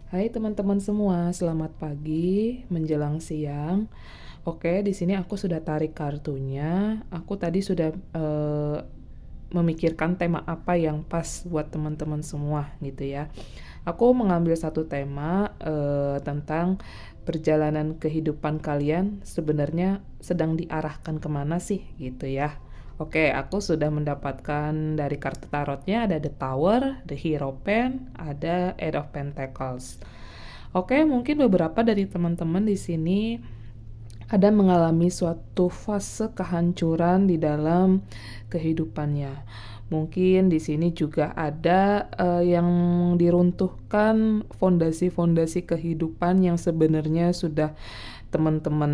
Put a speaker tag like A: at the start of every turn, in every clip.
A: Hai teman-teman semua, selamat pagi menjelang siang. Oke, di sini aku sudah tarik kartunya. Aku tadi sudah memikirkan tema apa yang pas buat teman-teman semua gitu ya. Aku mengambil satu tema tentang perjalanan kehidupan kalian sebenarnya sedang diarahkan kemana sih gitu ya. Oke, aku sudah mendapatkan dari kartu tarotnya ada The Tower, The Hierophant, ada Eight of Pentacles. Oke, mungkin beberapa dari teman-teman di sini ada mengalami suatu fase kehancuran di dalam kehidupannya. Mungkin di sini juga ada yang diruntuhkan fondasi-fondasi kehidupan yang sebenarnya sudah teman-teman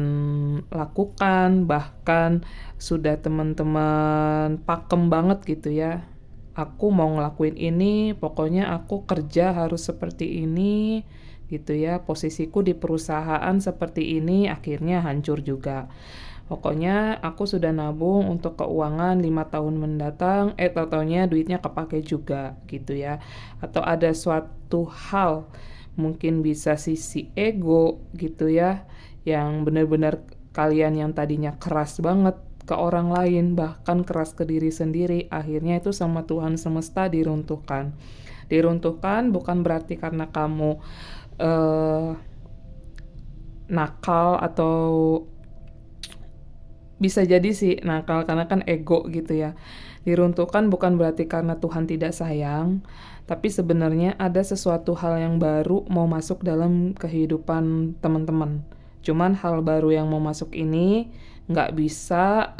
A: lakukan, bahkan sudah teman-teman pakem banget gitu ya. Aku mau ngelakuin ini, pokoknya aku kerja harus seperti ini gitu ya. Posisiku di perusahaan seperti ini, akhirnya hancur juga. Pokoknya aku sudah nabung untuk keuangan 5 tahun mendatang, tau-taunya duitnya kepake juga gitu ya. Atau ada suatu hal, mungkin bisa sisi ego gitu ya, yang benar-benar kalian yang tadinya keras banget ke orang lain, bahkan keras ke diri sendiri, akhirnya itu sama Tuhan semesta diruntuhkan. Diruntuhkan bukan berarti karena kamu eh, nakal, atau bisa jadi sih nakal karena kan ego gitu ya. Diruntuhkan bukan berarti karena Tuhan tidak sayang, tapi sebenarnya ada sesuatu hal yang baru mau masuk dalam kehidupan teman-teman. Cuman hal baru yang mau masuk ini nggak bisa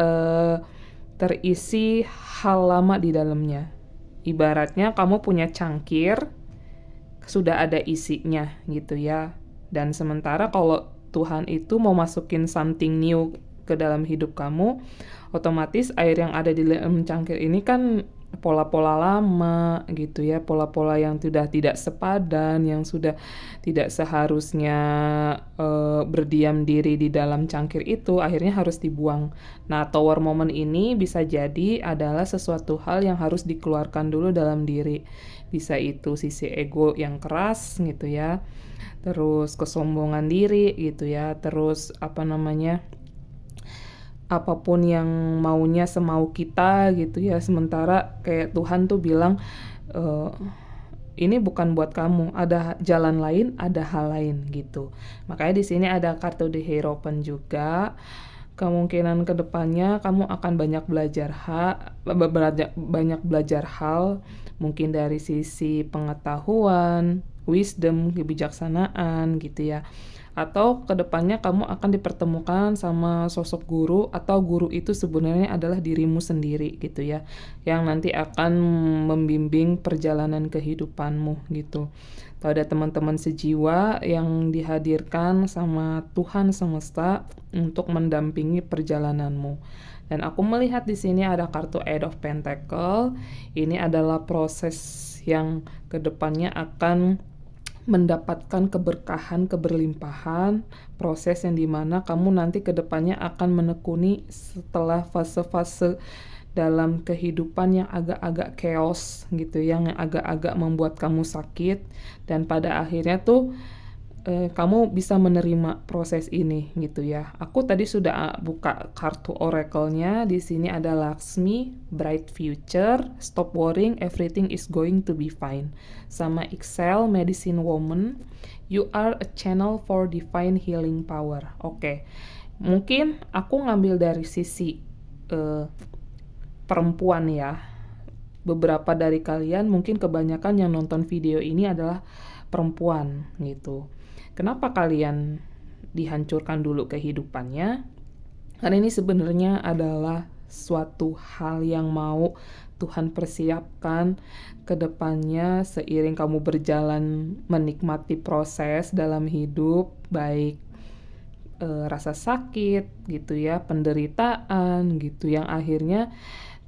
A: terisi hal lama di dalamnya. Ibaratnya kamu punya cangkir, sudah ada isinya gitu ya. Dan sementara kalau Tuhan itu mau masukin something new ke dalam hidup kamu, otomatis air yang ada di dalam cangkir ini kan pola-pola lama gitu ya, pola-pola yang sudah tidak sepadan, yang sudah tidak seharusnya berdiam diri di dalam cangkir itu, akhirnya harus dibuang. Nah, tower moment ini bisa jadi adalah sesuatu hal yang harus dikeluarkan dulu dalam diri. Bisa itu sisi ego yang keras gitu ya, terus kesombongan diri gitu ya, terus apa namanya, apapun yang maunya semau kita gitu ya, sementara kayak Tuhan tuh bilang eh, ini bukan buat kamu, ada jalan lain, ada hal lain gitu. Makanya di sini ada kartu The Hierophant juga. Kemungkinan kedepannya kamu akan banyak belajar hal, mungkin dari sisi pengetahuan, wisdom, kebijaksanaan gitu ya. Atau kedepannya kamu akan dipertemukan sama sosok guru, atau guru itu sebenarnya adalah dirimu sendiri gitu ya, yang nanti akan membimbing perjalanan kehidupanmu gitu. Atau ada teman-teman sejiwa yang dihadirkan sama Tuhan semesta untuk mendampingi perjalananmu. Dan aku melihat di sini ada kartu Eight of Pentacle. Ini adalah proses yang kedepannya akan mendapatkan keberkahan, keberlimpahan, proses yang dimana kamu nanti kedepannya akan menekuni setelah fase-fase dalam kehidupan yang agak-agak chaos gitu, yang agak-agak membuat kamu sakit, dan pada akhirnya tuh kamu bisa menerima proses ini gitu ya. Aku tadi sudah buka kartu oracle-nya. Di sini ada Lakshmi, Bright Future, Stop Worrying, Everything is Going to be Fine. Sama Excel, Medicine Woman, You are a channel for divine healing power. Oke. Mungkin aku ngambil dari sisi perempuan ya. Beberapa dari kalian, mungkin kebanyakan yang nonton video ini adalah perempuan gitu. Kenapa kalian dihancurkan dulu kehidupannya? Karena ini sebenarnya adalah suatu hal yang mau Tuhan persiapkan ke depannya seiring kamu berjalan menikmati proses dalam hidup, baik rasa sakit gitu ya, penderitaan gitu, yang akhirnya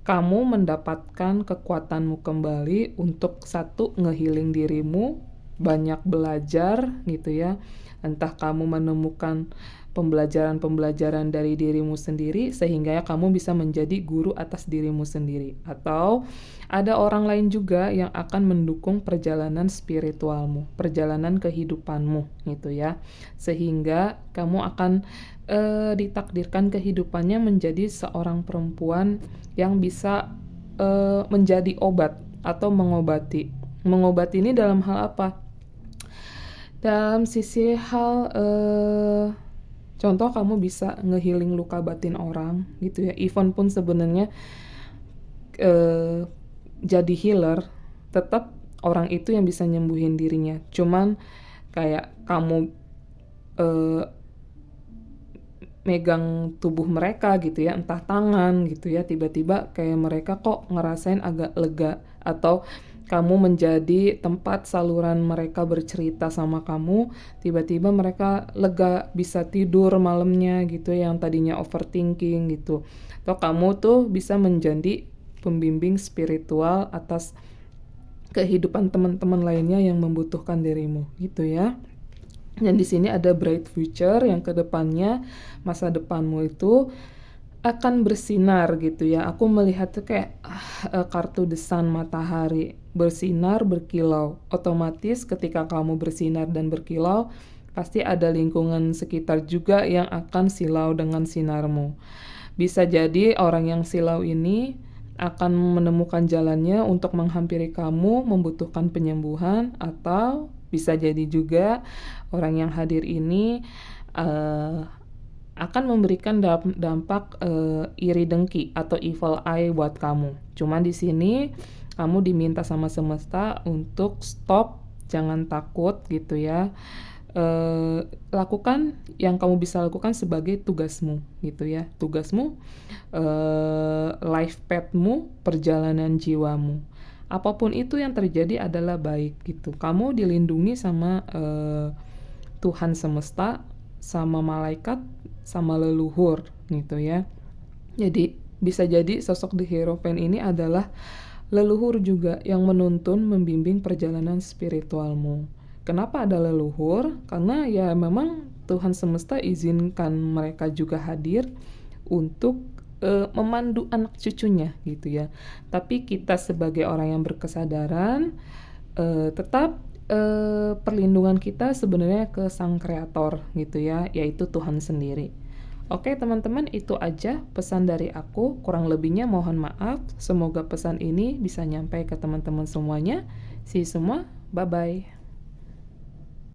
A: kamu mendapatkan kekuatanmu kembali untuk satu, ngehealing dirimu, banyak belajar gitu ya. Entah kamu menemukan pembelajaran-pembelajaran dari dirimu sendiri sehingga ya kamu bisa menjadi guru atas dirimu sendiri, atau ada orang lain juga yang akan mendukung perjalanan spiritualmu, perjalanan kehidupanmu gitu ya. Sehingga kamu akan ditakdirkan kehidupannya menjadi seorang perempuan yang bisa menjadi obat atau mengobati. Mengobati ini dalam hal apa? Dalam sisi hal contoh kamu bisa ngehealing luka batin orang gitu ya. Even pun sebenarnya jadi healer, tetap orang itu yang bisa nyembuhin dirinya. Cuman kayak kamu megang tubuh mereka gitu ya, entah tangan gitu ya, tiba-tiba kayak mereka kok ngerasain agak lega, atau kamu menjadi tempat saluran mereka bercerita sama kamu, tiba-tiba mereka lega, bisa tidur malamnya gitu, yang tadinya overthinking gitu. Atau kamu tuh bisa menjadi pembimbing spiritual atas kehidupan teman-teman lainnya yang membutuhkan dirimu gitu ya. Dan di sini ada bright future, yang kedepannya masa depanmu itu akan bersinar gitu ya. Aku melihat tuh kayak kartu the sun, matahari bersinar berkilau. Otomatis ketika kamu bersinar dan berkilau, pasti ada lingkungan sekitar juga yang akan silau dengan sinarmu. Bisa jadi orang yang silau ini akan menemukan jalannya untuk menghampiri kamu, membutuhkan penyembuhan, atau bisa jadi juga orang yang hadir ini akan memberikan dampak iri dengki atau evil eye buat kamu. Cuman di sini kamu diminta sama semesta untuk stop, jangan takut gitu ya. Lakukan yang kamu bisa lakukan sebagai tugasmu gitu ya. Tugasmu, life path-mu, perjalanan jiwamu. Apapun itu yang terjadi adalah baik gitu. Kamu dilindungi sama Tuhan semesta, sama malaikat, sama leluhur gitu ya. Jadi bisa jadi sosok The Hierophant ini adalah leluhur juga yang menuntun, membimbing perjalanan spiritualmu. Kenapa ada leluhur? Karena ya memang Tuhan semesta izinkan mereka juga hadir untuk memandu anak cucunya gitu ya. Tapi kita sebagai orang yang berkesadaran tetap perlindungan kita sebenarnya ke sang kreator gitu ya, yaitu Tuhan sendiri. Oke teman-teman, itu aja pesan dari aku. Kurang lebihnya mohon maaf. Semoga pesan ini bisa nyampe ke teman-teman semuanya. See you semua, bye-bye.